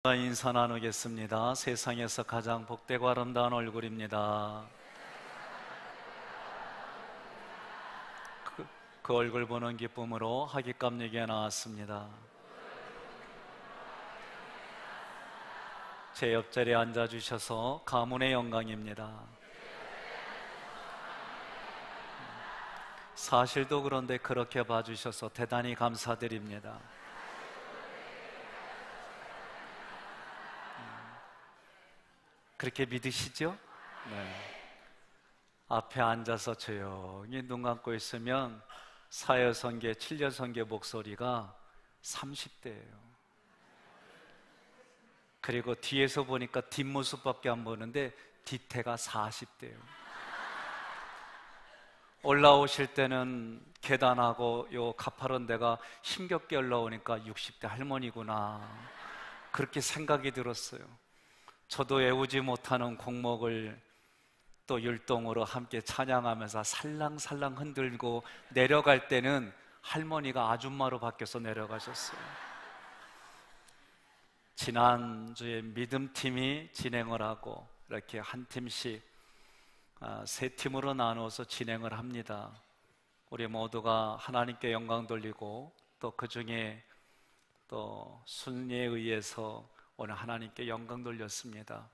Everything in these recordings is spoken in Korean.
인사 나누겠습니다. 세상에서 가장 복되고 아름다운 얼굴입니다. 그 얼굴 보는 기쁨으로 하깃감 얘기가 나왔습니다. 제 옆자리에 앉아주셔서 가문의 영광입니다. 사실도 그런데 그렇게 봐주셔서 대단히 감사드립니다. 그렇게 믿으시죠? 네. 앞에 앉아서 조용히 눈 감고 있으면 사여선계, 칠려선계 목소리가 30대예요. 그리고 뒤에서 보니까 뒷모습밖에 안 보는데 뒤태가 40대예요. 올라오실 때는 계단하고 요 가파른 데가 힘겹게 올라오니까 60대 할머니구나, 그렇게 생각이 들었어요. 저도 외우지 못하는 곡목을 또 율동으로 함께 찬양하면서 살랑살랑 흔들고 내려갈 때는 할머니가 아줌마로 바뀌어서 내려가셨어요. 지난주에 믿음팀이 진행을 하고 이렇게 한 팀씩 세 팀으로 나누어서 진행을 합니다. 우리 모두가 하나님께 영광 돌리고 또 그 중에 또 순리에 의해서 오늘 하나님께 영광 돌렸습니다.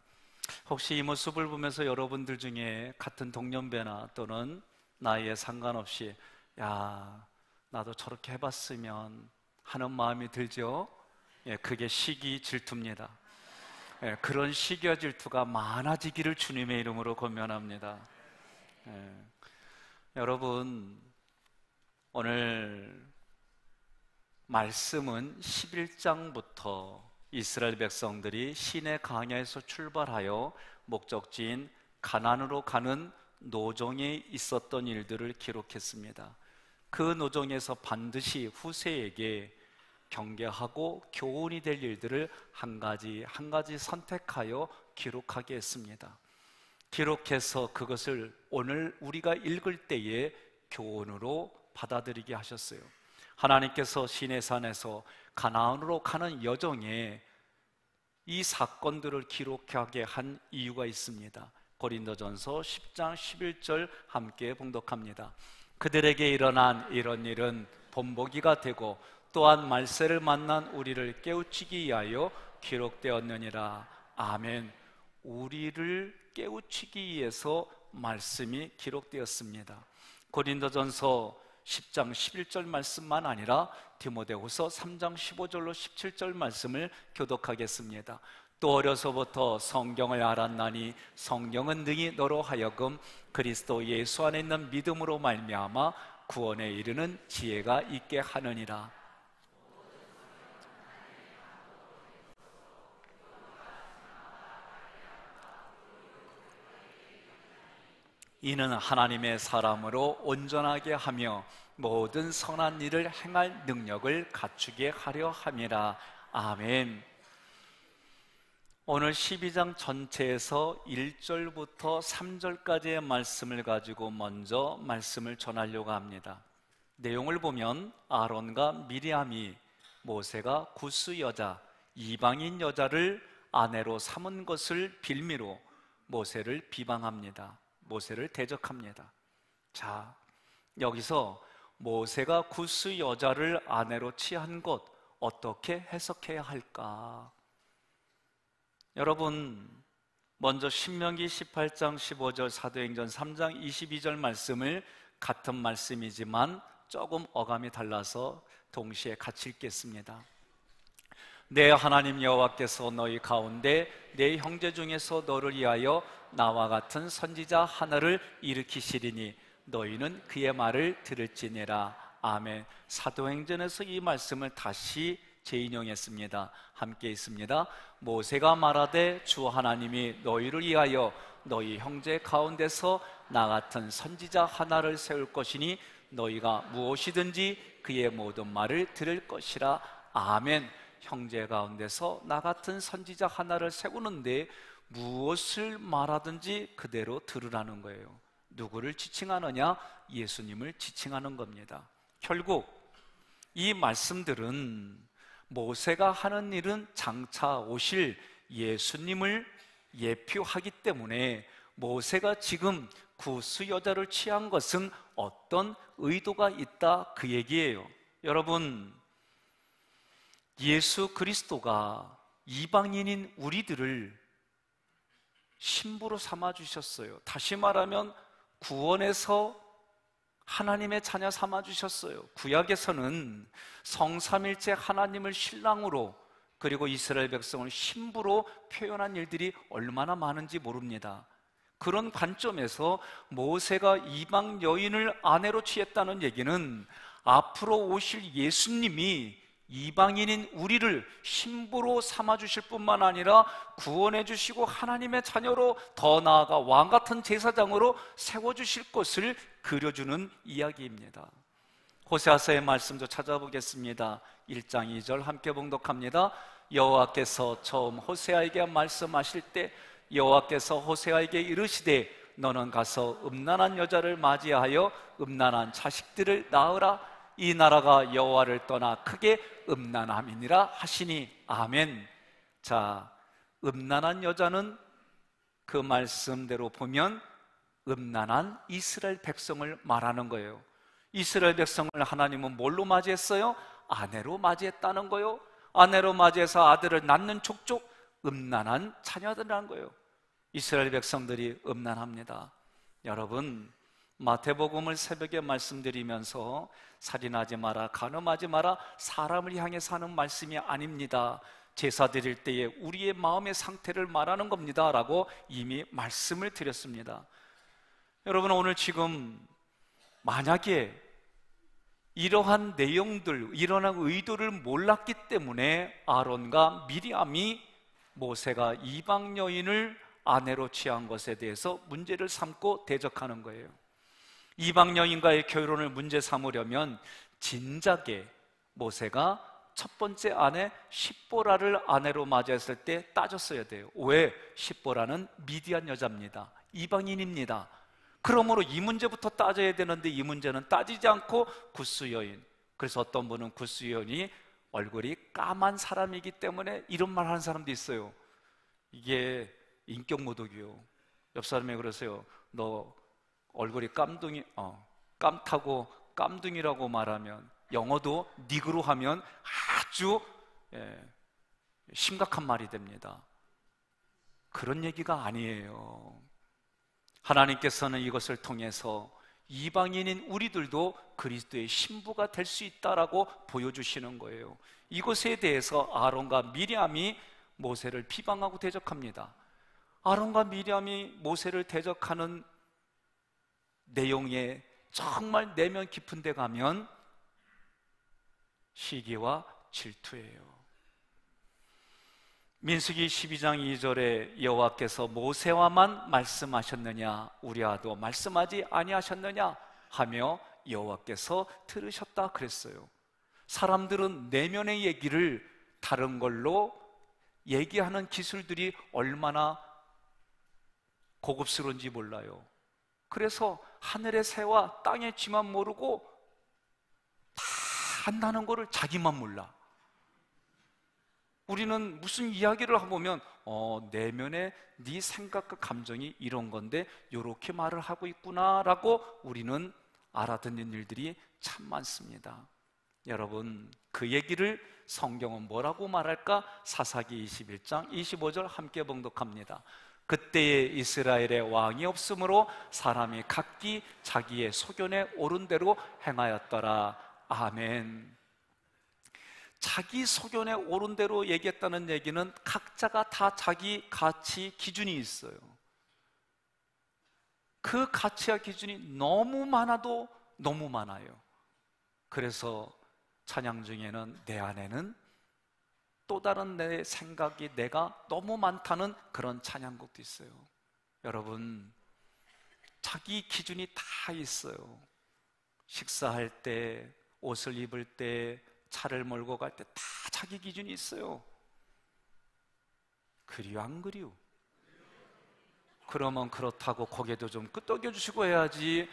혹시 이 모습을 보면서 여러분들 중에 같은 동년배나 또는 나이에 상관없이 야, 나도 저렇게 해봤으면 하는 마음이 들죠? 예, 그게 시기 질투입니다. 예, 그런 시기와 질투가 많아지기를 주님의 이름으로 권면합니다. 예, 여러분, 오늘 말씀은 11장부터 이스라엘 백성들이 시내 광야에서 출발하여 목적지인 가나안으로 가는 노정에 있었던 일들을 기록했습니다. 그 노정에서 반드시 후세에게 경계하고 교훈이 될 일들을 한 가지 선택하여 기록하게 했습니다. 기록해서 그것을 오늘 우리가 읽을 때에 교훈으로 받아들이게 하셨어요. 하나님께서 시내산에서 가나안으로 가는 여정에 이 사건들을 기록하게 한 이유가 있습니다. 고린도전서 10장 11절 함께 봉독합니다. 그들에게 일어난 이런 일은 본보기가 되고 또한 말세를 만난 우리를 깨우치기 위하여 기록되었느니라. 아멘. 우리를 깨우치기 위해서 말씀이 기록되었습니다. 고린도전서 10장 11절 말씀만 아니라 디모데후서 3장 15절로 17절 말씀을 교독하겠습니다. 또 어려서부터 성경을 알았나니 성경은 능히 너로 하여금 그리스도 예수 안에 있는 믿음으로 말미암아 구원에 이르는 지혜가 있게 하느니라. 이는 하나님의 사람으로 온전하게 하며 모든 선한 일을 행할 능력을 갖추게 하려 함이라. 아멘. 오늘 12장 전체에서 1절부터 3절까지의 말씀을 가지고 먼저 말씀을 전하려고 합니다. 내용을 보면 아론과 미리암이 모세가 구스 여자, 이방인 여자를 아내로 삼은 것을 빌미로 모세를 비방합니다. 모세를 대적합니다. 자, 여기서 모세가 구스 여자를 아내로 취한 것 어떻게 해석해야 할까? 여러분, 먼저 신명기 18장 15절, 사도행전 3장 22절 말씀을 같은 말씀이지만 조금 어감이 달라서 동시에 같이 읽겠습니다. 내 하나님 여호와께서 너희 가운데 내 형제 중에서 너를 위하여 나와 같은 선지자 하나를 일으키시리니 너희는 그의 말을 들을지니라. 아멘. 사도행전에서 이 말씀을 다시 재인용했습니다. 함께 있습니다. 모세가 말하되 주 하나님이 너희를 위하여 너희 형제 가운데서 나 같은 선지자 하나를 세울 것이니 너희가 무엇이든지 그의 모든 말을 들을 것이라. 아멘. 형제 가운데서 나 같은 선지자 하나를 세우는데 무엇을 말하든지 그대로 들으라는 거예요. 누구를 지칭하느냐? 예수님을 지칭하는 겁니다. 결국 이 말씀들은 모세가 하는 일은 장차 오실 예수님을 예표하기 때문에 모세가 지금 구스 여자를 취한 것은 어떤 의도가 있다, 그 얘기예요. 여러분, 예수 그리스도가 이방인인 우리들을 신부로 삼아 주셨어요. 다시 말하면 구원에서 하나님의 자녀 삼아 주셨어요. 구약에서는 성삼일체 하나님을 신랑으로, 그리고 이스라엘 백성을 신부로 표현한 일들이 얼마나 많은지 모릅니다. 그런 관점에서 모세가 이방 여인을 아내로 취했다는 얘기는 앞으로 오실 예수님이 이방인인 우리를 신부로 삼아주실 뿐만 아니라 구원해 주시고 하나님의 자녀로, 더 나아가 왕같은 제사장으로 세워주실 것을 그려주는 이야기입니다. 호세아서의 말씀도 찾아보겠습니다. 1장 2절 함께 봉독합니다. 여호와께서 처음 호세아에게 말씀하실 때 여호와께서 호세아에게 이르시되 너는 가서 음란한 여자를 맞이하여 음란한 자식들을 낳으라. 이 나라가 여호와를 떠나 크게 음란함이니라 하시니. 아멘. 자, 음란한 여자는 그 말씀대로 보면 음란한 이스라엘 백성을 말하는 거예요. 이스라엘 백성을 하나님은 뭘로 맞이했어요? 아내로 맞이했다는 거예요. 아내로 맞이해서 아들을 낳는 족족 음란한 자녀들이라는 거예요. 이스라엘 백성들이 음란합니다. 여러분, 마태복음을 새벽에 말씀드리면서 살인하지 마라, 간음하지 마라, 사람을 향해서 하는 말씀이 아닙니다. 제사 드릴 때에 우리의 마음의 상태를 말하는 겁니다 라고 이미 말씀을 드렸습니다. 여러분, 오늘 지금 만약에 이러한 내용들, 이러한 의도를 몰랐기 때문에 아론과 미리암이 모세가 이방 여인을 아내로 취한 것에 대해서 문제를 삼고 대적하는 거예요. 이방 여인과의 결혼을 문제 삼으려면 진작에 모세가 첫 번째 아내 십보라를 아내로 맞이했을 때 따졌어야 돼요. 왜? 십보라는 미디안 여자입니다. 이방인입니다. 그러므로 이 문제부터 따져야 되는데 이 문제는 따지지 않고 구스 여인, 그래서 어떤 분은 구스 여인이 얼굴이 까만 사람이기 때문에 이런 말 하는 사람도 있어요. 이게 인격 모독이요. 옆 사람이 그러세요. 너 얼굴이 깜타고 깜둥이라고 말하면, 영어도 니그로 하면 아주 심각한 말이 됩니다. 그런 얘기가 아니에요. 하나님께서는 이것을 통해서 이방인인 우리들도 그리스도의 신부가 될 수 있다라고 보여주시는 거예요. 이것에 대해서 아론과 미리암이 모세를 비방하고 대적합니다. 아론과 미리암이 모세를 대적하는 내용에 정말 내면 깊은 데 가면 시기와 질투예요. 민수기 12장 2절에 여호와께서 모세와만 말씀하셨느냐 우리와도 말씀하지 아니하셨느냐 하며 여호와께서 들으셨다 그랬어요. 사람들은 내면의 얘기를 다른 걸로 얘기하는 기술들이 얼마나 고급스러운지 몰라요. 그래서 하늘의 새와 땅의 쥐만 모르고 다 한다는 거를 자기만 몰라. 우리는 무슨 이야기를 해보면 내면의 네 생각과 감정이 이런 건데 이렇게 말을 하고 있구나 라고 우리는 알아듣는 일들이 참 많습니다. 여러분, 그 얘기를 성경은 뭐라고 말할까? 사사기 21장 25절 함께 봉독합니다. 그때에 이스라엘의 왕이 없으므로 사람이 각기 자기의 소견에 옳은 대로 행하였더라. 아멘. 자기 소견에 옳은 대로 얘기했다는 얘기는 각자가 다 자기 가치 기준이 있어요. 그 가치와 기준이 너무 많아도 너무 많아요. 그래서 찬양 중에는 내 안에는 또 다른 내 생각이 내가 너무 많다는 그런 찬양곡도 있어요. 여러분, 자기 기준이 다 있어요. 식사할 때, 옷을 입을 때, 차를 몰고 갈 때 다 자기 기준이 있어요. 그리요 안 그리요? 그러면 그렇다고 고개도 좀 끄덕여 주시고 해야지.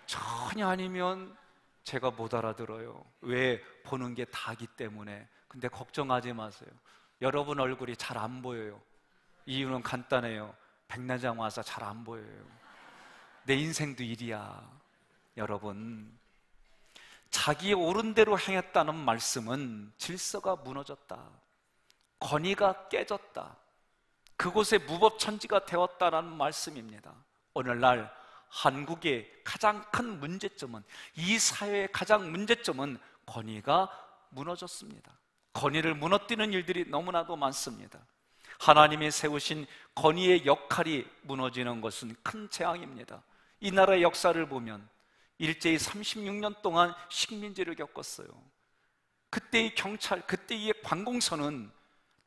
전혀 아니면 제가 못 알아들어요. 왜? 보는 게 다기 때문에. 근데 걱정하지 마세요. 여러분 얼굴이 잘 안 보여요. 이유는 간단해요. 백내장 와서 잘 안 보여요. 내 인생도 일이야. 여러분, 자기의 옳은 대로 행했다는 말씀은 질서가 무너졌다, 권위가 깨졌다, 그곳에 무법천지가 되었다는 말씀입니다. 오늘날 한국의 가장 큰 문제점은, 이 사회의 가장 문제점은 권위가 무너졌습니다. 권위를 무너뜨리는 일들이 너무나도 많습니다. 하나님이 세우신 권위의 역할이 무너지는 것은 큰 재앙입니다. 이 나라의 역사를 보면 일제히 36년 동안 식민지를 겪었어요. 그때의 경찰, 그때의 관공서는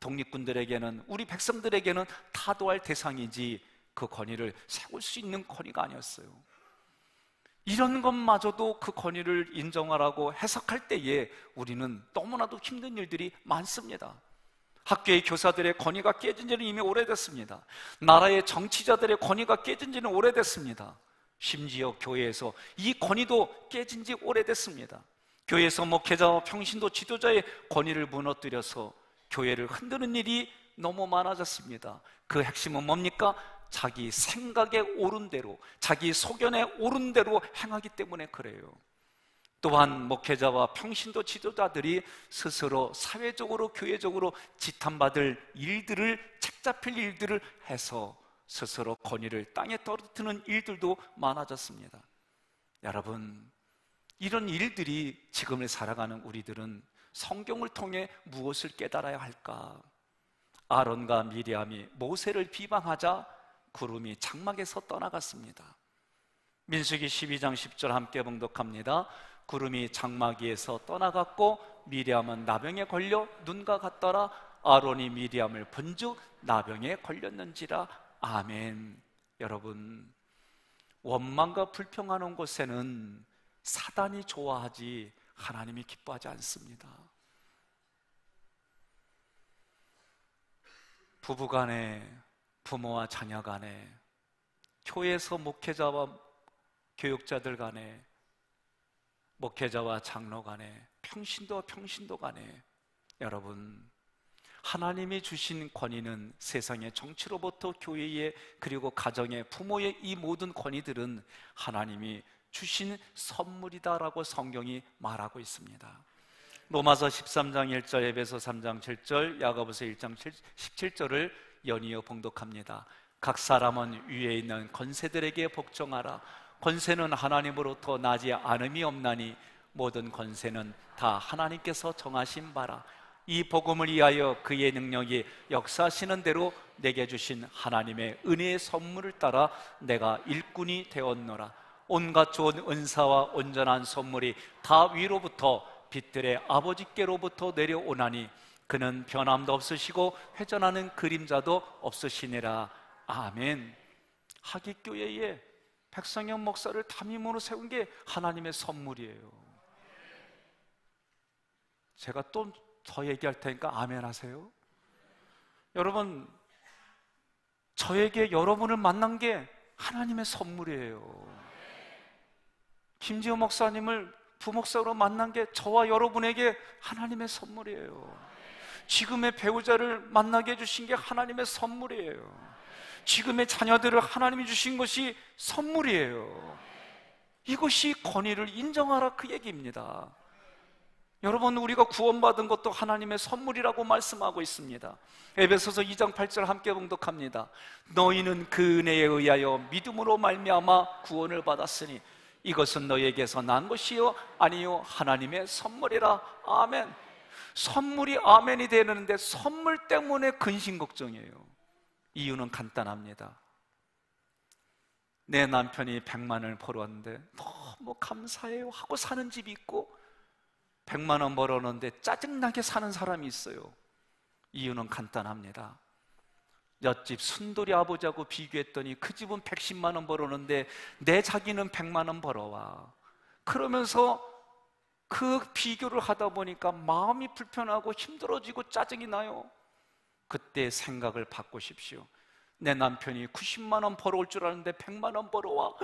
독립군들에게는, 우리 백성들에게는 타도할 대상이지 그 권위를 세울 수 있는 권위가 아니었어요. 이런 것마저도 그 권위를 인정하라고 해석할 때에 우리는 너무나도 힘든 일들이 많습니다. 학교의 교사들의 권위가 깨진 지는 이미 오래됐습니다. 나라의 정치자들의 권위가 깨진 지는 오래됐습니다. 심지어 교회에서 이 권위도 깨진 지 오래됐습니다. 교회에서 목회자와 평신도 지도자의 권위를 무너뜨려서 교회를 흔드는 일이 너무 많아졌습니다. 그 핵심은 뭡니까? 자기 생각에 옳은 대로, 자기 소견에 옳은 대로 행하기 때문에 그래요. 또한 목회자와 평신도 지도자들이 스스로 사회적으로, 교회적으로 지탄받을 일들을, 책잡힐 일들을 해서 스스로 권위를 땅에 떨어뜨리는 일들도 많아졌습니다. 여러분, 이런 일들이 지금을 살아가는 우리들은 성경을 통해 무엇을 깨달아야 할까? 아론과 미리암이 모세를 비방하자 구름이 장막에서 떠나갔습니다. 민수기 12장 10절 함께 봉독합니다. 구름이 장막 위에서 떠나갔고 미리암은 나병에 걸려 눈과 같더라. 아론이 미리암을 본즉 나병에 걸렸는지라. 아멘. 여러분, 원망과 불평하는 곳에는 사단이 좋아하지 하나님이 기뻐하지 않습니다. 부부간에, 부모와 자녀 간에, 교회에서 목회자와 교육자들 간에, 목회자와 장로 간에, 평신도와 평신도 간에, 여러분, 하나님이 주신 권위는 세상의 정치로부터 교회의, 그리고 가정의, 부모의 이 모든 권위들은 하나님이 주신 선물이다라고 성경이 말하고 있습니다. 로마서 13장 1절, 에베소 3장 7절, 야고보서 1장 17절을 연이어 봉독합니다. 각 사람은 위에 있는 권세들에게 복종하라. 권세는 하나님으로부터 나지 않음이 없나니 모든 권세는 다 하나님께서 정하신 바라. 이 복음을 위하여 그의 능력이 역사하시는 대로 내게 주신 하나님의 은혜의 선물을 따라 내가 일꾼이 되었노라. 온갖 좋은 은사와 온전한 선물이 다 위로부터 빛들의 아버지께로부터 내려오나니 그는 변함도 없으시고 회전하는 그림자도 없으시니라. 아멘. 하깃교회에 백성영 목사를 담임으로 세운 게 하나님의 선물이에요. 제가 또 더 얘기할 테니까 아멘 하세요. 여러분, 저에게 여러분을 만난 게 하나님의 선물이에요. 김지호 목사님을 부목사로 만난 게 저와 여러분에게 하나님의 선물이에요. 지금의 배우자를 만나게 해주신 게 하나님의 선물이에요. 지금의 자녀들을 하나님이 주신 것이 선물이에요. 이것이 권위를 인정하라, 그 얘기입니다. 여러분, 우리가 구원받은 것도 하나님의 선물이라고 말씀하고 있습니다. 에베소서 2장 8절 함께 봉독합니다. 너희는 그 은혜에 의하여 믿음으로 말미암아 구원을 받았으니 이것은 너희에게서 난 것이요 아니요 하나님의 선물이라. 아멘. 선물이 아멘이 되는데 선물 때문에 근심 걱정이에요. 이유는 간단합니다. 내 남편이 100만 원을 벌었는데 너무 감사해요 하고 사는 집이 있고, 100만 원 벌었는데 짜증나게 사는 사람이 있어요. 이유는 간단합니다. 옆집 순돌이 아버지하고 비교했더니 그 집은 110만 원 벌었는데 내 자기는 100만 원 벌어와. 그러면서 그 비교를 하다 보니까 마음이 불편하고 힘들어지고 짜증이 나요. 그때 생각을 바꾸십시오. 내 남편이 90만 원 벌어올 줄 아는데 100만 원 벌어와.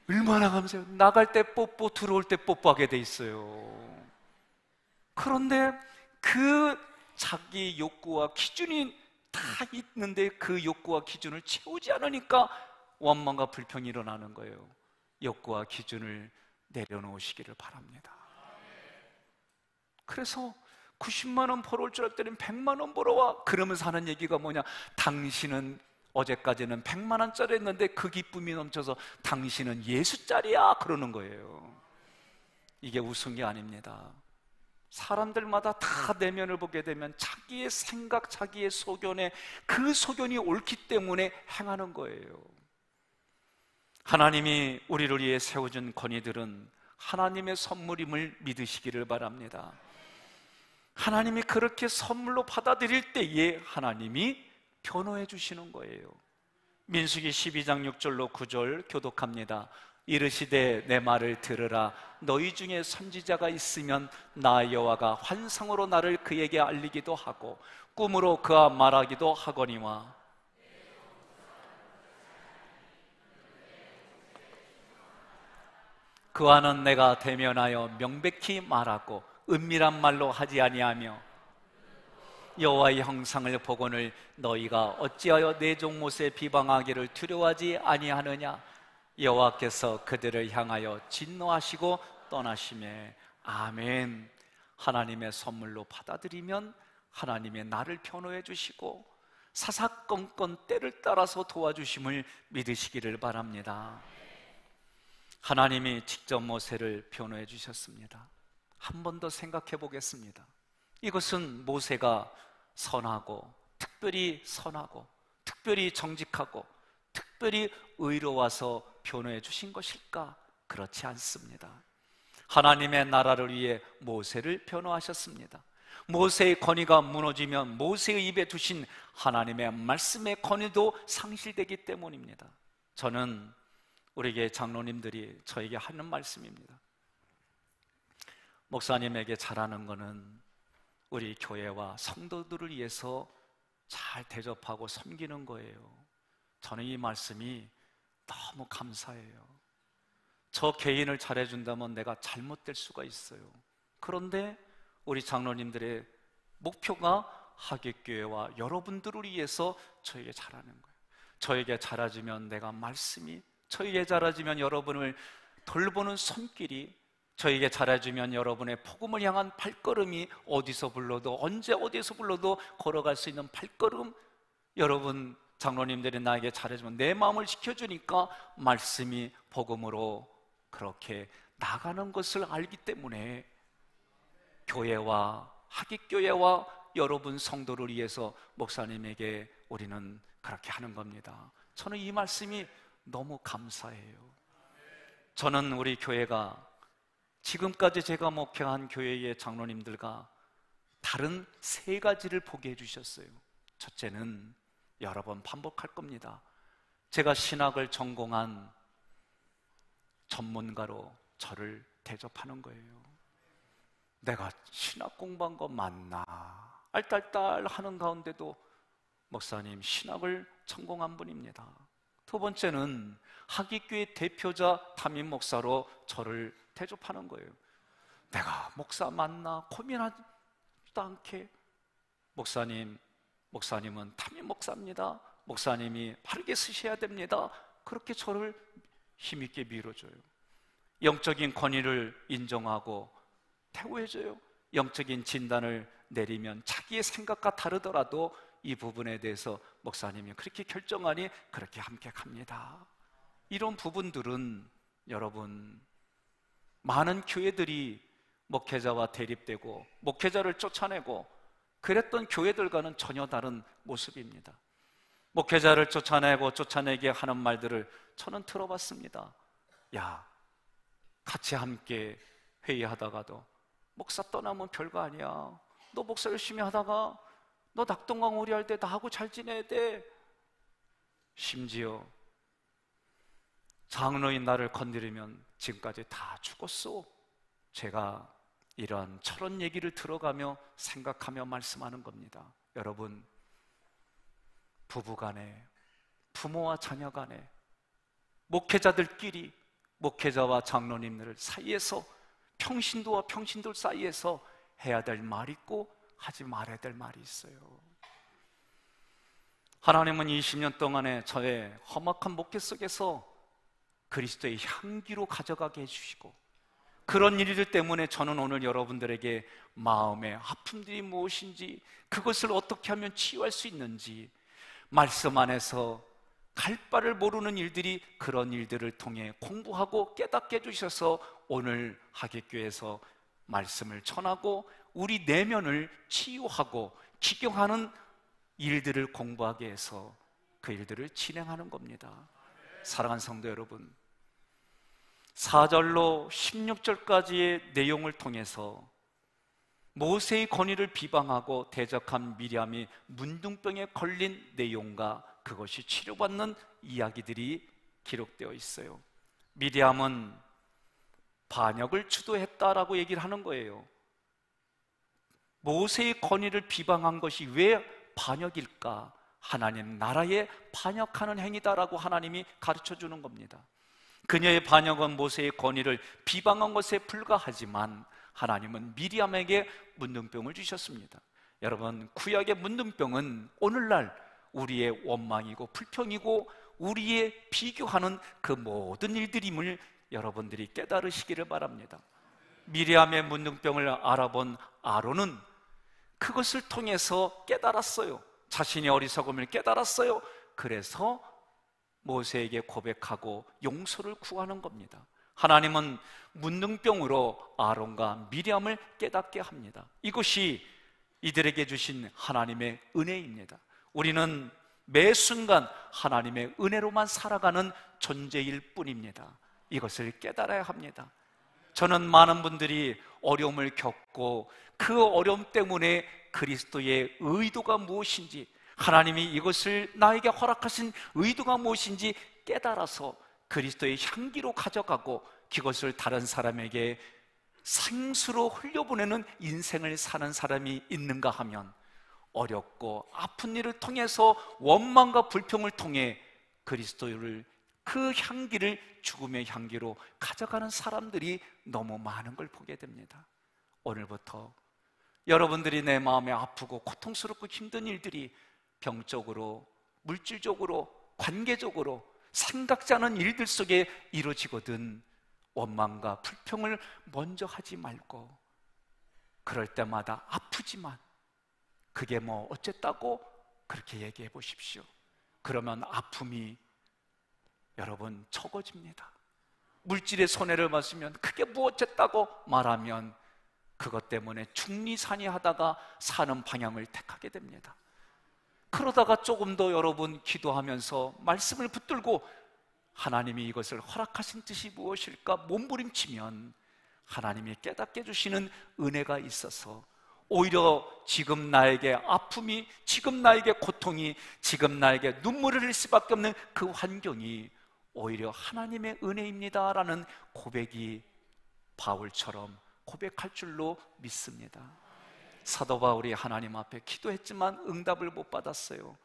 얼마나 감사해요. 나갈 때 뽀뽀, 들어올 때 뽀뽀하게 돼 있어요. 그런데 그 자기 욕구와 기준이 다 있는데 그 욕구와 기준을 채우지 않으니까 원망과 불평이 일어나는 거예요. 욕구와 기준을 내려놓으시기를 바랍니다. 그래서 90만 원 벌어올 줄 알았더니 100만 원 벌어와. 그러면서 하는 얘기가 뭐냐? 당신은 어제까지는 100만 원짜리 했는데 그 기쁨이 넘쳐서 당신은 예수짜리야, 그러는 거예요. 이게 웃은 게 아닙니다. 사람들마다 다 내면을 보게 되면 자기의 생각, 자기의 소견에 그 소견이 옳기 때문에 행하는 거예요. 하나님이 우리를 위해 세워준 권위들은 하나님의 선물임을 믿으시기를 바랍니다. 하나님이 그렇게 선물로 받아들일 때에 하나님이 변호해 주시는 거예요. 민수기 12장 6절로 9절 교독합니다. 이르시되 내 말을 들으라. 너희 중에 선지자가 있으면 나 여호와가 환상으로 나를 그에게 알리기도 하고 꿈으로 그와 말하기도 하거니와. 그와는 내가 대면하여 명백히 말하고 은밀한 말로 하지 아니하며 여호와의 형상을 보거늘 너희가 어찌하여 내 종 모세 비방하기를 두려워하지 아니하느냐. 여호와께서 그들을 향하여 진노하시고 떠나시매. 아멘. 하나님의 선물로 받아들이면 하나님의 나를 변호해 주시고 사사건건 때를 따라서 도와주심을 믿으시기를 바랍니다. 하나님이 직접 모세를 변호해 주셨습니다. 한 번 더 생각해 보겠습니다. 이것은 모세가 선하고 특별히 선하고 특별히 정직하고 특별히 의로워서 변호해 주신 것일까? 그렇지 않습니다. 하나님의 나라를 위해 모세를 변호하셨습니다. 모세의 권위가 무너지면 모세의 입에 두신 하나님의 말씀의 권위도 상실되기 때문입니다. 저는 우리 교회 장로님들이 저에게 하는 말씀입니다. 목사님에게 잘하는 것은 우리 교회와 성도들을 위해서 잘 대접하고 섬기는 거예요. 저는 이 말씀이 너무 감사해요. 저 개인을 잘해준다면 내가 잘못될 수가 있어요. 그런데 우리 장로님들의 목표가 하객교회와 여러분들을 위해서 저에게 잘하는 거예요. 저에게 잘해주면 내가 말씀이, 저에게 잘해주면 여러분을 돌보는 손길이, 저에게 잘해주면 여러분의 복음을 향한 발걸음이 어디서 불러도 언제 어디서 불러도 걸어갈 수 있는 발걸음, 여러분 장로님들이 나에게 잘해주면 내 마음을 지켜주니까 말씀이 복음으로 그렇게 나가는 것을 알기 때문에 교회와 하객교회와 여러분 성도를 위해서 목사님에게 우리는 그렇게 하는 겁니다. 저는 이 말씀이 너무 감사해요. 저는 우리 교회가 지금까지 제가 목회한 교회의 장로님들과 다른 세 가지를 보게 해주셨어요. 첫째는 여러 번 반복할 겁니다. 제가 신학을 전공한 전문가로 저를 대접하는 거예요. 내가 신학 공부한 거 맞나? 알딸딸 하는 가운데도 목사님 신학을 전공한 분입니다. 두 번째는 하객교회 대표자 담임 목사로 저를 대접하는 거예요. 내가 목사 맞나 고민하지도 않게 목사님은 담임 목사입니다. 목사님이 바르게 쓰셔야 됩니다. 그렇게 저를 힘있게 밀어줘요. 영적인 권위를 인정하고 대우해줘요. 영적인 진단을 내리면 자기의 생각과 다르더라도 이 부분에 대해서 목사님이 그렇게 결정하니 그렇게 함께 갑니다. 이런 부분들은 여러분, 많은 교회들이 목회자와 대립되고 목회자를 쫓아내고 그랬던 교회들과는 전혀 다른 모습입니다. 목회자를 쫓아내게 하는 말들을 저는 들어봤습니다. 야, 같이 함께 회의하다가도 목사 떠나면 별거 아니야. 너 목사 열심히 하다가 너 낙동강 오리할 때 나하고 잘 지내야 돼. 심지어 장로인 나를 건드리면 지금까지 다 죽었어. 제가 이런 저런 얘기를 들어가며 생각하며 말씀하는 겁니다. 여러분, 부부간에, 부모와 자녀간에, 목회자들끼리, 목회자와 장로님들 사이에서, 평신도와 평신도 사이에서 해야 될 말이 있고 하지 말아야 될 말이 있어요. 하나님은 20년 동안에 저의 험악한 목회 속에서 그리스도의 향기로 가져가게 해주시고, 그런 일들 때문에 저는 오늘 여러분들에게 마음의 아픔들이 무엇인지, 그것을 어떻게 하면 치유할 수 있는지, 말씀 안에서 갈 바를 모르는 일들이 그런 일들을 통해 공부하고 깨닫게 해주셔서 오늘 하객교회에서 말씀을 전하고 우리 내면을 치유하고 기경하는 일들을 공부하게 해서 그 일들을 진행하는 겁니다. 사랑하는 성도 여러분, 4절로 16절까지의 내용을 통해서 모세의 권위를 비방하고 대적한 미리암이 문둥병에 걸린 내용과 그것이 치료받는 이야기들이 기록되어 있어요. 미리암은 반역을 주도했다라고 얘기를 하는 거예요. 모세의 권위를 비방한 것이 왜 반역일까? 하나님 나라에 반역하는 행위다라고 하나님이 가르쳐 주는 겁니다. 그녀의 반역은 모세의 권위를 비방한 것에 불과하지만 하나님은 미리암에게 문둥병을 주셨습니다. 여러분, 구약의 문둥병은 오늘날 우리의 원망이고 불평이고 우리의 비교하는 그 모든 일들임을 여러분들이 깨달으시기를 바랍니다. 미리암의 문둥병을 알아본 아론은 그것을 통해서 깨달았어요. 자신의 어리석음을 깨달았어요. 그래서 모세에게 고백하고 용서를 구하는 겁니다. 하나님은 문둥병으로 아론과 미리암을 깨닫게 합니다. 이것이 이들에게 주신 하나님의 은혜입니다. 우리는 매 순간 하나님의 은혜로만 살아가는 존재일 뿐입니다. 이것을 깨달아야 합니다. 저는 많은 분들이 어려움을 겪고 그 어려움 때문에 그리스도의 의도가 무엇인지, 하나님이 이것을 나에게 허락하신 의도가 무엇인지 깨달아서 그리스도의 향기로 가져가고 그것을 다른 사람에게 생수로 흘려보내는 인생을 사는 사람이 있는가 하면, 어렵고 아픈 일을 통해서 원망과 불평을 통해 그리스도를, 그 향기를 죽음의 향기로 가져가는 사람들이 너무 많은 걸 보게 됩니다. 오늘부터 여러분들이 내 마음에 아프고 고통스럽고 힘든 일들이 병적으로, 물질적으로, 관계적으로 생각지 않은 일들 속에 이루어지거든 원망과 불평을 먼저 하지 말고, 그럴 때마다 아프지만 그게 뭐 어쨌다고 그렇게 얘기해 보십시오. 그러면 아픔이 여러분 적어집니다. 물질의 손해를 봤으면 그게 뭐 어쨌다고 말하면 그것 때문에 중리산이하다가 사는 방향을 택하게 됩니다. 그러다가 조금 더 여러분 기도하면서 말씀을 붙들고 하나님이 이것을 허락하신 뜻이 무엇일까 몸부림치면 하나님이 깨닫게 해주시는 은혜가 있어서 오히려 지금 나에게 아픔이, 지금 나에게 고통이, 지금 나에게 눈물을 흘릴 수밖에 없는 그 환경이 오히려 하나님의 은혜입니다라는 고백이 바울처럼 고백할 줄로 믿습니다. 사도 바울이 하나님 앞에 기도했지만 응답을 못 받았어요.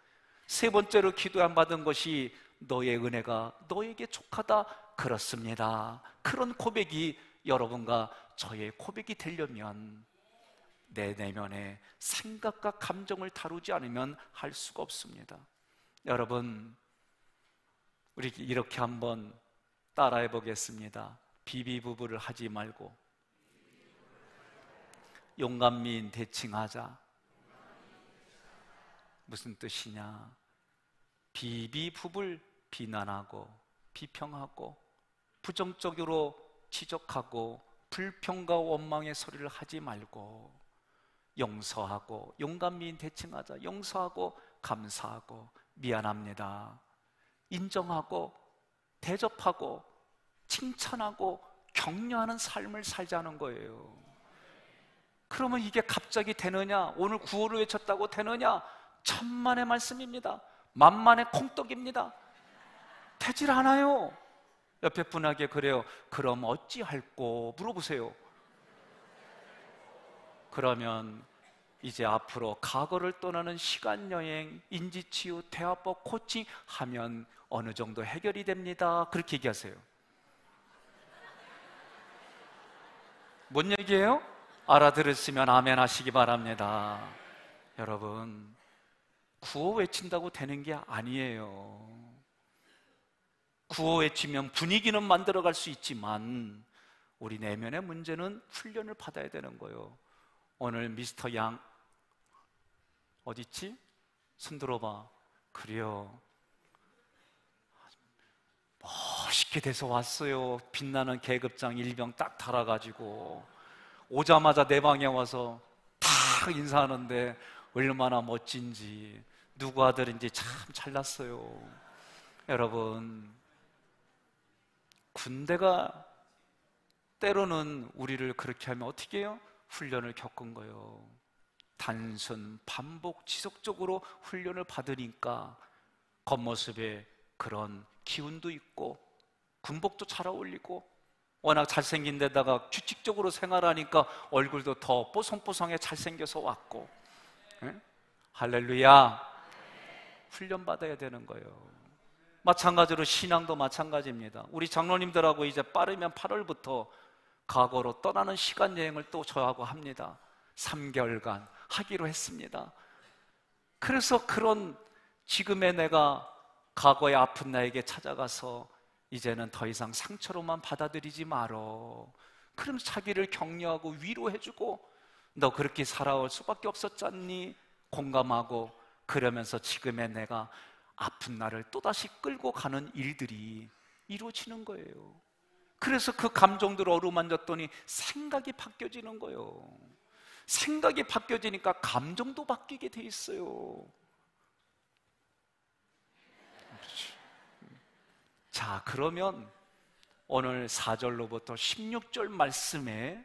세 번째로 기도 안 받은 것이 너의 은혜가 너에게 족하다. 그렇습니다. 그런 고백이 여러분과 저의 고백이 되려면 내 내면의 생각과 감정을 다루지 않으면 할 수가 없습니다. 여러분, 우리 이렇게 한번 따라해 보겠습니다. 비비부부를 하지 말고 용감미인 대칭하자. 무슨 뜻이냐? 비비부를 비난하고 비평하고 부정적으로 지적하고 불평과 원망의 소리를 하지 말고 용서하고, 용감미인 대칭하자. 용서하고 감사하고 미안합니다. 인정하고 대접하고 칭찬하고 격려하는 삶을 살자는 거예요. 그러면 이게 갑자기 되느냐? 오늘 구호를 외쳤다고 되느냐? 천만의 말씀입니다. 만만의 콩떡입니다. 되질 않아요. 옆에 분에게 그래요. 그럼 어찌할꼬 물어보세요. 그러면 이제 앞으로 과거를 떠나는 시간여행, 인지치유, 대화법, 코칭 하면 어느 정도 해결이 됩니다. 그렇게 얘기하세요. 뭔 얘기예요? 알아들으시면 아멘 하시기 바랍니다. 여러분, 구호 외친다고 되는 게 아니에요. 구호 외치면 분위기는 만들어갈 수 있지만 우리 내면의 문제는 훈련을 받아야 되는 거예요. 오늘 미스터 양 어딨지? 손 들어봐. 그래요, 멋있게 돼서 왔어요. 빛나는 계급장 일병 딱 달아가지고 오자마자 내 방에 와서 탁 인사하는데 얼마나 멋진지, 누구 아들인지 참 잘났어요. 여러분, 군대가 때로는 우리를 그렇게 하면 어떻게 해요? 훈련을 겪은 거예요. 단순, 반복, 지속적으로 훈련을 받으니까 겉모습에 그런 기운도 있고 군복도 잘 어울리고 워낙 잘생긴 데다가 규칙적으로 생활하니까 얼굴도 더 뽀송뽀송해 잘생겨서 왔고. 네? 할렐루야. 훈련받아야 되는 거예요. 마찬가지로 신앙도 마찬가지입니다. 우리 장로님들하고 이제 빠르면 8월부터 과거로 떠나는 시간 여행을 또 저하고 합니다. 3개월간 하기로 했습니다. 그래서 그런 지금의 내가 과거의 아픈 나에게 찾아가서 이제는 더 이상 상처로만 받아들이지 말어. 그러면서 자기를 격려하고 위로해주고, 너 그렇게 살아올 수밖에 없었잖니? 공감하고, 그러면서 지금의 내가 아픈 나를 또다시 끌고 가는 일들이 이루어지는 거예요. 그래서 그 감정들을 어루만졌더니 생각이 바뀌어지는 거예요. 생각이 바뀌어지니까 감정도 바뀌게 돼 있어요. 자, 그러면 오늘 4절로부터 16절 말씀에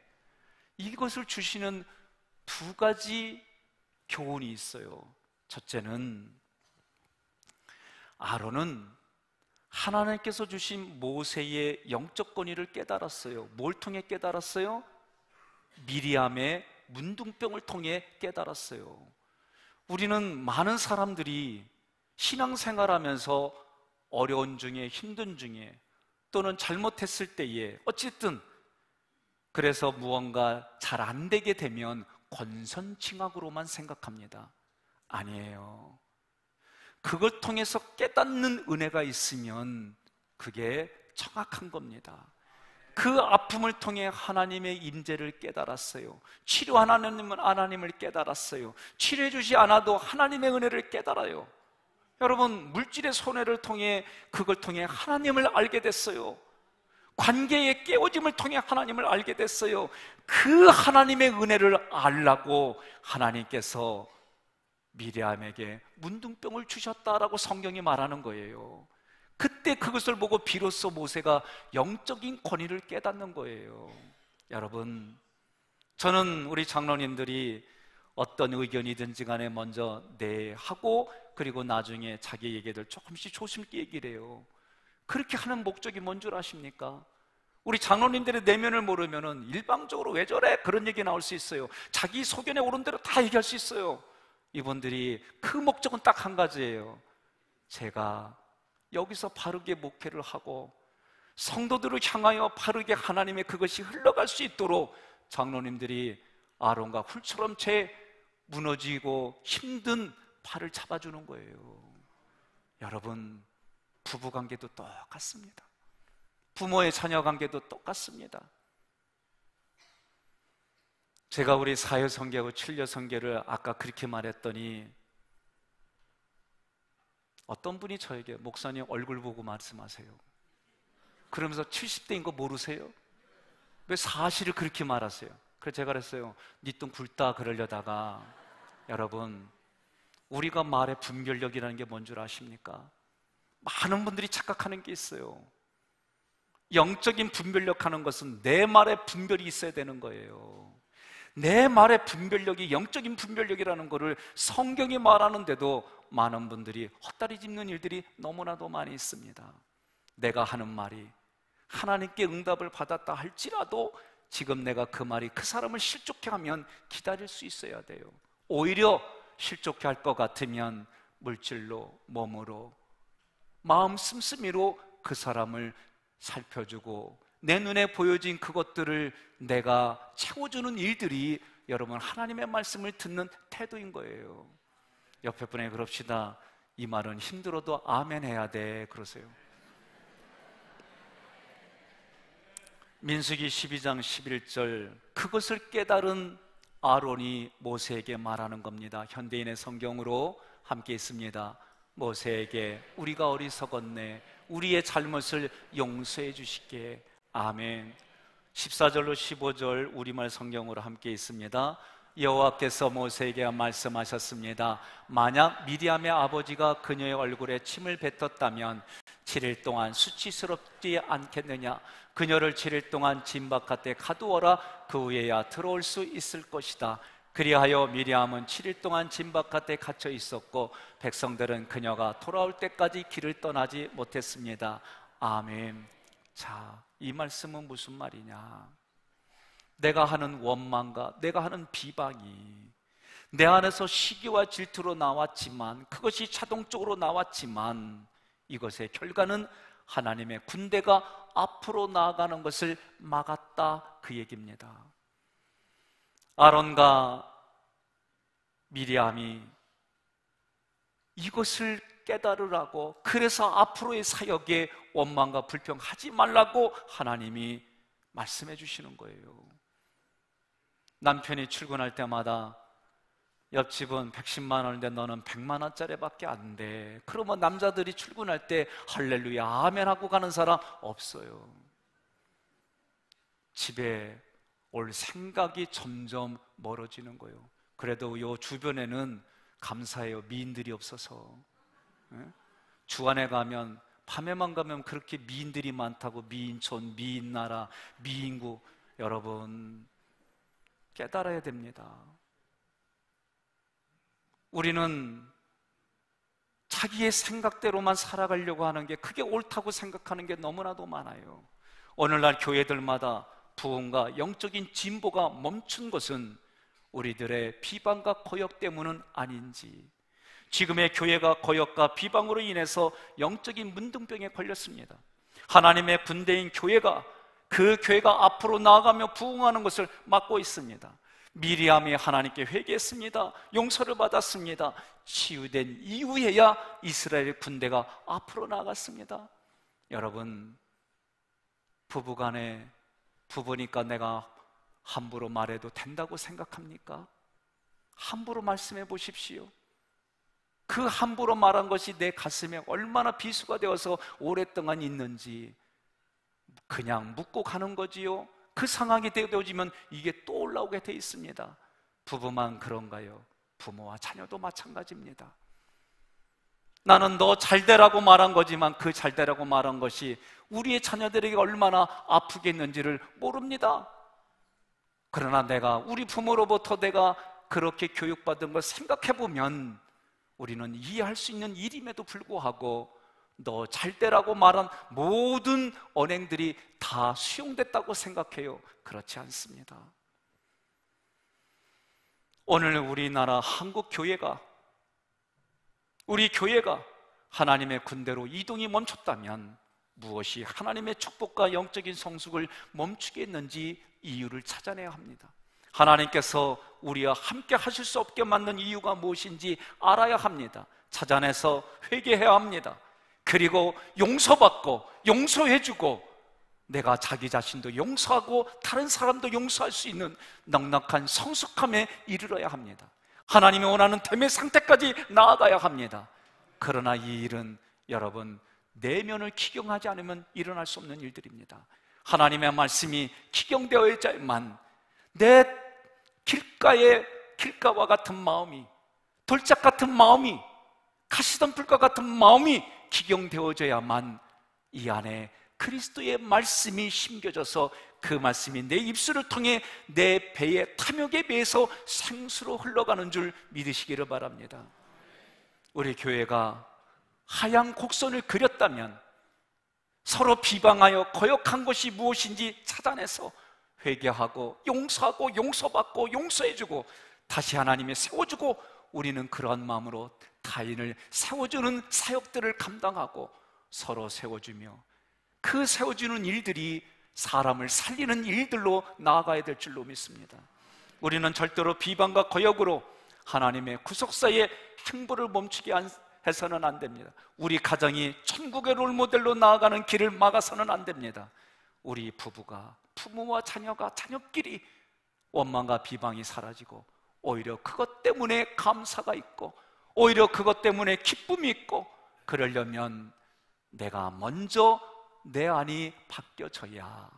이것을 주시는 두 가지 교훈이 있어요. 첫째는 아론은 하나님께서 주신 모세의 영적 권위를 깨달았어요. 뭘 통해 깨달았어요? 미리암의 문둥병을 통해 깨달았어요. 우리는 많은 사람들이 신앙생활하면서 어려운 중에, 힘든 중에, 또는 잘못했을 때에 어쨌든 그래서 무언가 잘 안 되게 되면 권선징악으로만 생각합니다. 아니에요. 그걸 통해서 깨닫는 은혜가 있으면 그게 정확한 겁니다. 그 아픔을 통해 하나님의 임재를 깨달았어요. 치료하는 하나님을 깨달았어요. 치료해 주지 않아도 하나님의 은혜를 깨달아요. 여러분, 물질의 손해를 통해 그걸 통해 하나님을 알게 됐어요. 관계의 깨어짐을 통해 하나님을 알게 됐어요. 그 하나님의 은혜를 알라고 하나님께서 미리암에게 문둥병을 주셨다라고 성경이 말하는 거예요. 그때 그것을 보고 비로소 모세가 영적인 권위를 깨닫는 거예요. 여러분, 저는 우리 장로님들이 어떤 의견이든지 간에 먼저 네 하고 그리고 나중에 자기 얘기들 조금씩 조심히 얘기를 해요. 그렇게 하는 목적이 뭔 줄 아십니까? 우리 장로님들의 내면을 모르면은 일방적으로 왜 저래? 그런 얘기 나올 수 있어요. 자기 소견에 오른 대로 다 얘기할 수 있어요. 이분들이 그 목적은 딱 한 가지예요. 제가 여기서 바르게 목회를 하고 성도들을 향하여 바르게 하나님의 그것이 흘러갈 수 있도록 장로님들이 아론과 훌처럼 제 무너지고 힘든 팔을 잡아주는 거예요. 여러분, 부부관계도 똑같습니다. 부모의 자녀관계도 똑같습니다. 제가 우리 사회성계하고 칠려성계를 아까 그렇게 말했더니 어떤 분이 저에게 목사님 얼굴 보고 말씀하세요. 그러면서 70대인 거 모르세요? 왜 사실을 그렇게 말하세요? 그래서 제가 그랬어요. 니 똥 굵다 그러려다가 여러분, 우리가 말의 분별력이라는 게 뭔 줄 아십니까? 많은 분들이 착각하는 게 있어요. 영적인 분별력 하는 것은 내 말에 분별이 있어야 되는 거예요. 내 말의 분별력이 영적인 분별력이라는 것을 성경이 말하는데도 많은 분들이 헛다리 짚는 일들이 너무나도 많이 있습니다. 내가 하는 말이 하나님께 응답을 받았다 할지라도 지금 내가 그 말이 그 사람을 실족해 하면 기다릴 수 있어야 돼요. 오히려 실족해 할 것 같으면 물질로, 몸으로, 마음 씀씀이로 그 사람을 살펴주고 내 눈에 보여진 그것들을 내가 채워주는 일들이 여러분 하나님의 말씀을 듣는 태도인 거예요. 옆에 분에게 그럽시다. 이 말은 힘들어도 아멘 해야 돼. 그러세요. 민수기 12장 11절, 그것을 깨달은 아론이 모세에게 말하는 겁니다. 현대인의 성경으로 함께 있습니다. 모세에게 우리가 어리석었네, 우리의 잘못을 용서해 주시게. 아멘. 14절로 15절 우리말 성경으로 함께 있습니다. 여호와께서 모세에게 말씀하셨습니다. 만약 미디암의 아버지가 그녀의 얼굴에 침을 뱉었다면 7일 동안 수치스럽지 않겠느냐? 그녀를 7일 동안 진 바깥에 가두어라. 그 후에야 들어올 수 있을 것이다. 그리하여 미리암은 7일 동안 진 바깥에 갇혀 있었고 백성들은 그녀가 돌아올 때까지 길을 떠나지 못했습니다. 아멘. 자, 이 말씀은 무슨 말이냐? 내가 하는 원망과 내가 하는 비방이 내 안에서 시기와 질투로 나왔지만, 그것이 자동적으로 나왔지만, 이것의 결과는 하나님의 군대가 앞으로 나아가는 것을 막았다, 그 얘기입니다. 아론과 미리암이 이것을 깨달으라고, 그래서 앞으로의 사역에 원망과 불평하지 말라고 하나님이 말씀해 주시는 거예요. 남편이 출근할 때마다 옆집은 110만 원인데 너는 100만 원짜리 밖에 안 돼. 그러면 남자들이 출근할 때 할렐루야 아멘 하고 가는 사람 없어요. 집에 올 생각이 점점 멀어지는 거예요. 그래도 요 주변에는 감사해요. 미인들이 없어서. 주안에 가면, 밤에만 가면 그렇게 미인들이 많다고. 미인촌, 미인나라, 미인국. 여러분 깨달아야 됩니다. 우리는 자기의 생각대로만 살아가려고 하는 게, 그게 옳다고 생각하는 게 너무나도 많아요. 오늘날 교회들마다 부흥과 영적인 진보가 멈춘 것은 우리들의 비방과 거역 때문은 아닌지, 지금의 교회가 거역과 비방으로 인해서 영적인 문둥병에 걸렸습니다. 하나님의 군대인 교회가, 그 교회가 앞으로 나아가며 부흥하는 것을 막고 있습니다. 미리암이 하나님께 회개했습니다. 용서를 받았습니다. 치유된 이후에야 이스라엘 군대가 앞으로 나아갔습니다. 여러분, 부부간에 부부니까 내가 함부로 말해도 된다고 생각합니까? 함부로 말씀해 보십시오. 그 함부로 말한 것이 내 가슴에 얼마나 비수가 되어서 오랫동안 있는지 그냥 묻고 가는 거지요. 그 상황이 되어지면 이게 또 올라오게 돼 있습니다. 부부만 그런가요? 부모와 자녀도 마찬가지입니다. 나는 너 잘되라고 말한 거지만 그 잘되라고 말한 것이 우리의 자녀들에게 얼마나 아프겠는지를 모릅니다. 그러나 내가 우리 부모로부터 내가 그렇게 교육받은 걸 생각해보면 우리는 이해할 수 있는 일임에도 불구하고 너 잘되라고 말한 모든 언행들이 다 수용됐다고 생각해요. 그렇지 않습니다. 오늘 우리나라 한국 교회가, 우리 교회가 하나님의 군대로 이동이 멈췄다면 무엇이 하나님의 축복과 영적인 성숙을 멈추게 했는지 이유를 찾아내야 합니다. 하나님께서 우리와 함께 하실 수 없게 만든 이유가 무엇인지 알아야 합니다. 찾아내서 회개해야 합니다. 그리고 용서받고 용서해주고 내가 자기 자신도 용서하고 다른 사람도 용서할 수 있는 넉넉한 성숙함에 이르러야 합니다. 하나님이 원하는 됨의 상태까지 나아가야 합니다. 그러나 이 일은 여러분 내면을 기경하지 않으면 일어날 수 없는 일들입니다. 하나님의 말씀이 기경되어야만 내 길가와 같은 마음이, 돌짝 같은 마음이, 가시덤불과 같은 마음이 기경되어져야만 이 안에 그리스도의 말씀이 심겨져서 그 말씀이 내 입술을 통해 내 배의 탐욕에 비해서 생수로 흘러가는 줄 믿으시기를 바랍니다. 우리 교회가 하얀 곡선을 그렸다면 서로 비방하여 거역한 것이 무엇인지 찾아내서 회개하고 용서하고 용서받고 용서해주고 다시 하나님이 세워주고 우리는 그러한 마음으로 타인을 세워주는 사역들을 감당하고 서로 세워주며 그 세워주는 일들이 사람을 살리는 일들로 나아가야 될 줄로 믿습니다. 우리는 절대로 비방과 거역으로 하나님의 구속사의 행보를 멈추게 해서는 안 됩니다. 우리 가정이 천국의 롤모델로 나아가는 길을 막아서는 안 됩니다. 우리 부부가, 부모와 자녀가, 자녀끼리 원망과 비방이 사라지고 오히려 그것 때문에 감사가 있고 오히려 그것 때문에 기쁨이 있고, 그러려면 내가 먼저 내 안이 바뀌어져야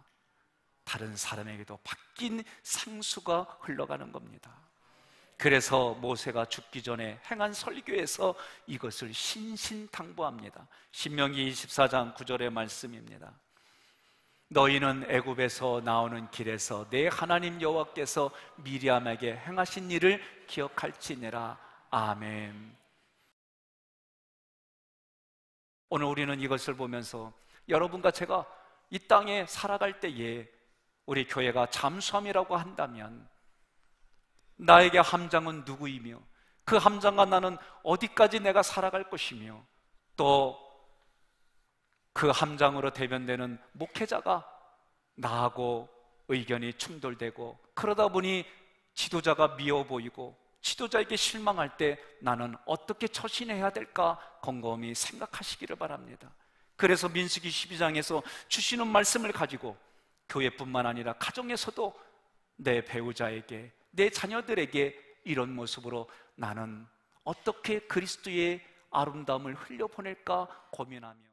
다른 사람에게도 바뀐 생수가 흘러가는 겁니다. 그래서 모세가 죽기 전에 행한 설교에서 이것을 신신당부합니다. 신명기 24장 9절의 말씀입니다. 너희는 애굽에서 나오는 길에서 내 하나님 여호와께서 미리암에게 행하신 일을 기억할지니라. 아멘. 오늘 우리는 이것을 보면서 여러분과 제가 이 땅에 살아갈 때에 우리 교회가 잠수함이라고 한다면 나에게 함장은 누구이며 그 함장과 나는 어디까지 내가 살아갈 것이며 또 그 함장으로 대변되는 목회자가 나하고 의견이 충돌되고 그러다 보니 지도자가 미워 보이고 지도자에게 실망할 때 나는 어떻게 처신해야 될까 곰곰이 생각하시기를 바랍니다. 그래서 민수기 12장에서 주시는 말씀을 가지고 교회뿐만 아니라 가정에서도 내 배우자에게, 내 자녀들에게 이런 모습으로 나는 어떻게 그리스도의 아름다움을 흘려보낼까 고민하며